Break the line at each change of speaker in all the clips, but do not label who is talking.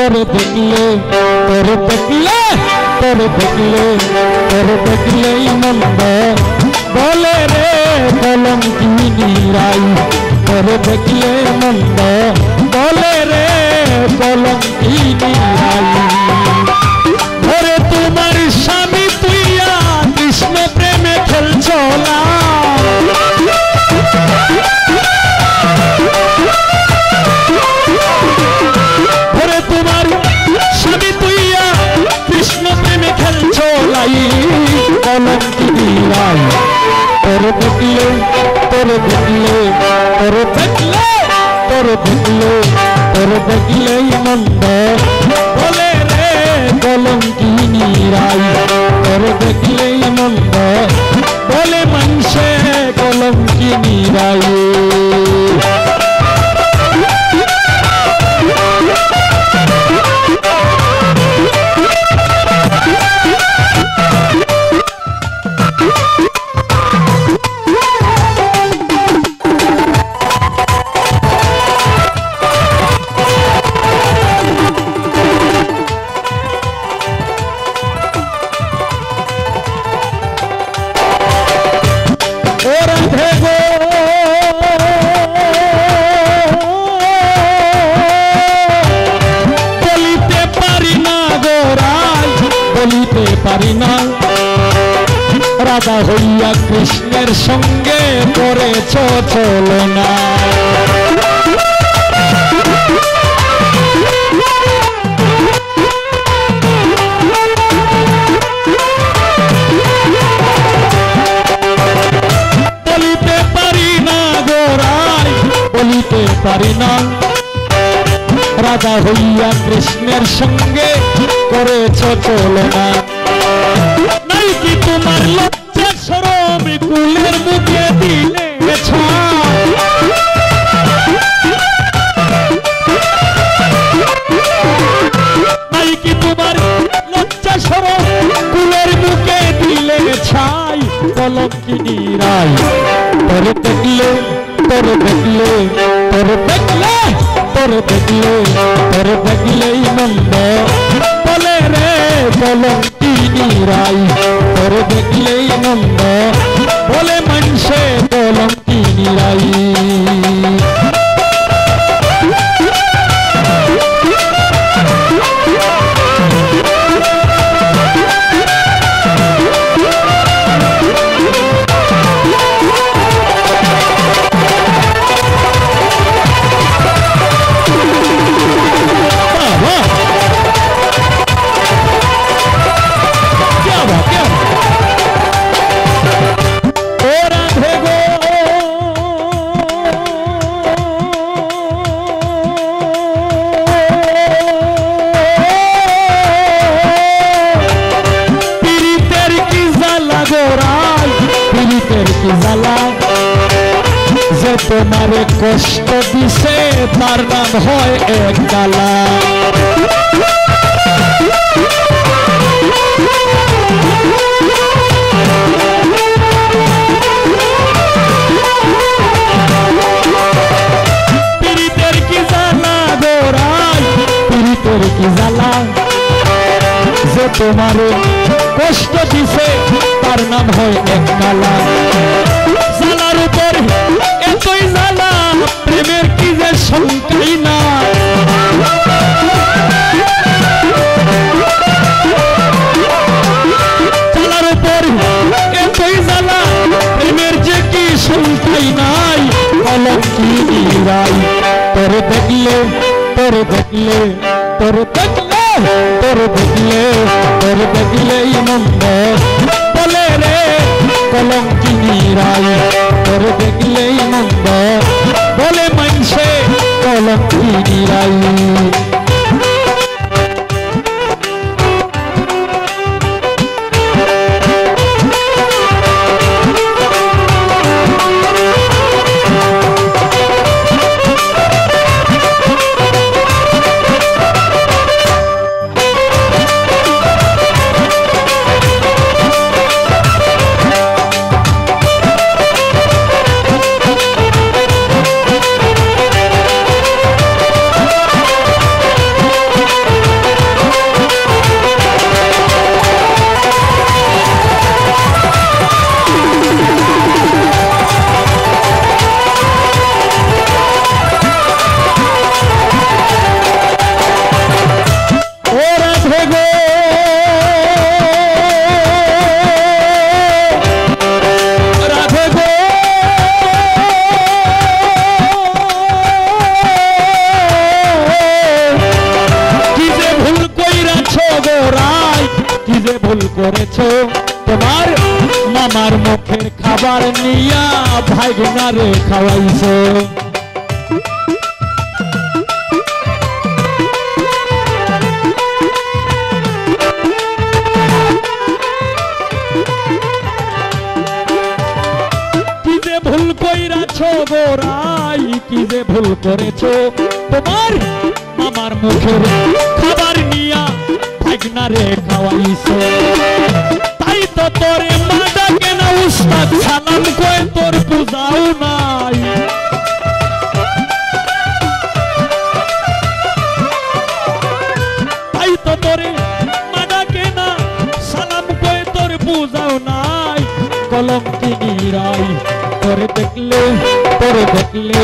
তোর দেখলে তোর দেখলে তোর দেখলে তোর দেখলেই মন্দ বলে রে কলঙ্কিনী রাই তোর দেখলে মন্দ বলে রে কলঙ্কিনী রাই ওরে তোমার স্বামী তুইয়া কৃষ্ণ প্রেমে খেলছো না ওরে তোমার স্বামী তুইয়া কৃষ্ণ প্রেমে খেলছো লাই কলঙ্কিনী রাই তোর দেখলে তোর দেখলে তোর দেখলে তোর দেখলে তোর দেখলেই মন্দ বলে রে কলঙ্কিনী রাই তোর দেখলেই মন্দ বলে মানুষে কলঙ্কিনী রাই রাধা হইয়া কৃষ্ণের সঙ্গে করেছ চলনা বলিতে পারি না গোরাই বলিতে পারি না রাধা হইয়া কৃষ্ণের সঙ্গে করেছ চলনা নাই কি তোমার লজ্জা শরম কুলের মুখে দিলে নাই কি তোমার লজ্জা শরম কুলের মুখে দিলে ছাই কলঙ্কিনী রাই তোর দেখলে তোর দেখলে তোর দেখলে তোর দেখলে তোর দেখলেই মন্দ বলে রে কলঙ্কিনী রাই তোর দেখলেই মন্দ বলে মানুষে কলঙ্কিনী রাই তোমারে কষ্ট দিছে তার নাম হয় এক গালা পীড়িতের কি জ্বালা গোরাই পীড়িতের কি জ্বালা যে তোমারে কষ্ট দিছে তার নাম হয় এক গালা জ্বালার উপর এতই জ্বালা প্রেমের কি যে সংখ্যাই না জ্বালার উপর এতই জ্বালা প্রেমের যে কি সংখ্যাই নাই কলঙ্কিনী রাই তোর দেখলে তোর দেখলে তোর দেখলে তোর দেখলে তোর দেখলেই মন্দ বলে রে কলঙ্কিনী রাই তোর দেখলেই মন্দ বলে মানুষে কলঙ্কিনী রাই ভুল করেছো তোমার মামার মুখের খাবার নিয়া ভাইগনারে খাওয়াইছো ভুল কইরাছো গোরাই কি যে ভুল করেছো তোমার মামার মুখের খাবার নিয়া ভাগনারে খাওয়াইছো তাই তো তোরে মা ডাকে না উস্তাদ সালাম কই তোর পূজাও নাই তাই তো তোরে মা ডাকে না সালাম কই তোর পূজাও নাই কলঙ্কিনী রাই তোরে দেখলে তোরে দেখলে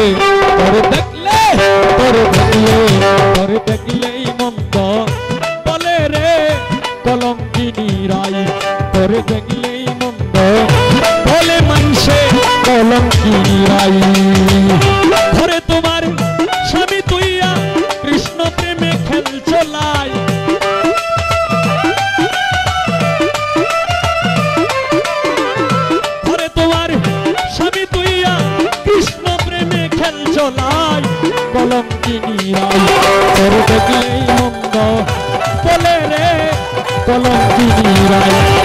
তোরে দেখলে তোরে দেখলে তোরে দেখলেই মন্দ বলে রে কলঙ্কিনী রাই তোরে দেখলেই মন্দ বলে মানুষে কলঙ্কিনী রাই ঘরে তোমার স্বামী তুইয়া কৃষ্ণ প্রেমে খেলছো লাই চলাই কলঙ্কিনী রাই তোর দেখলেই মন্দ বলে রে কলঙ্কিনী রাই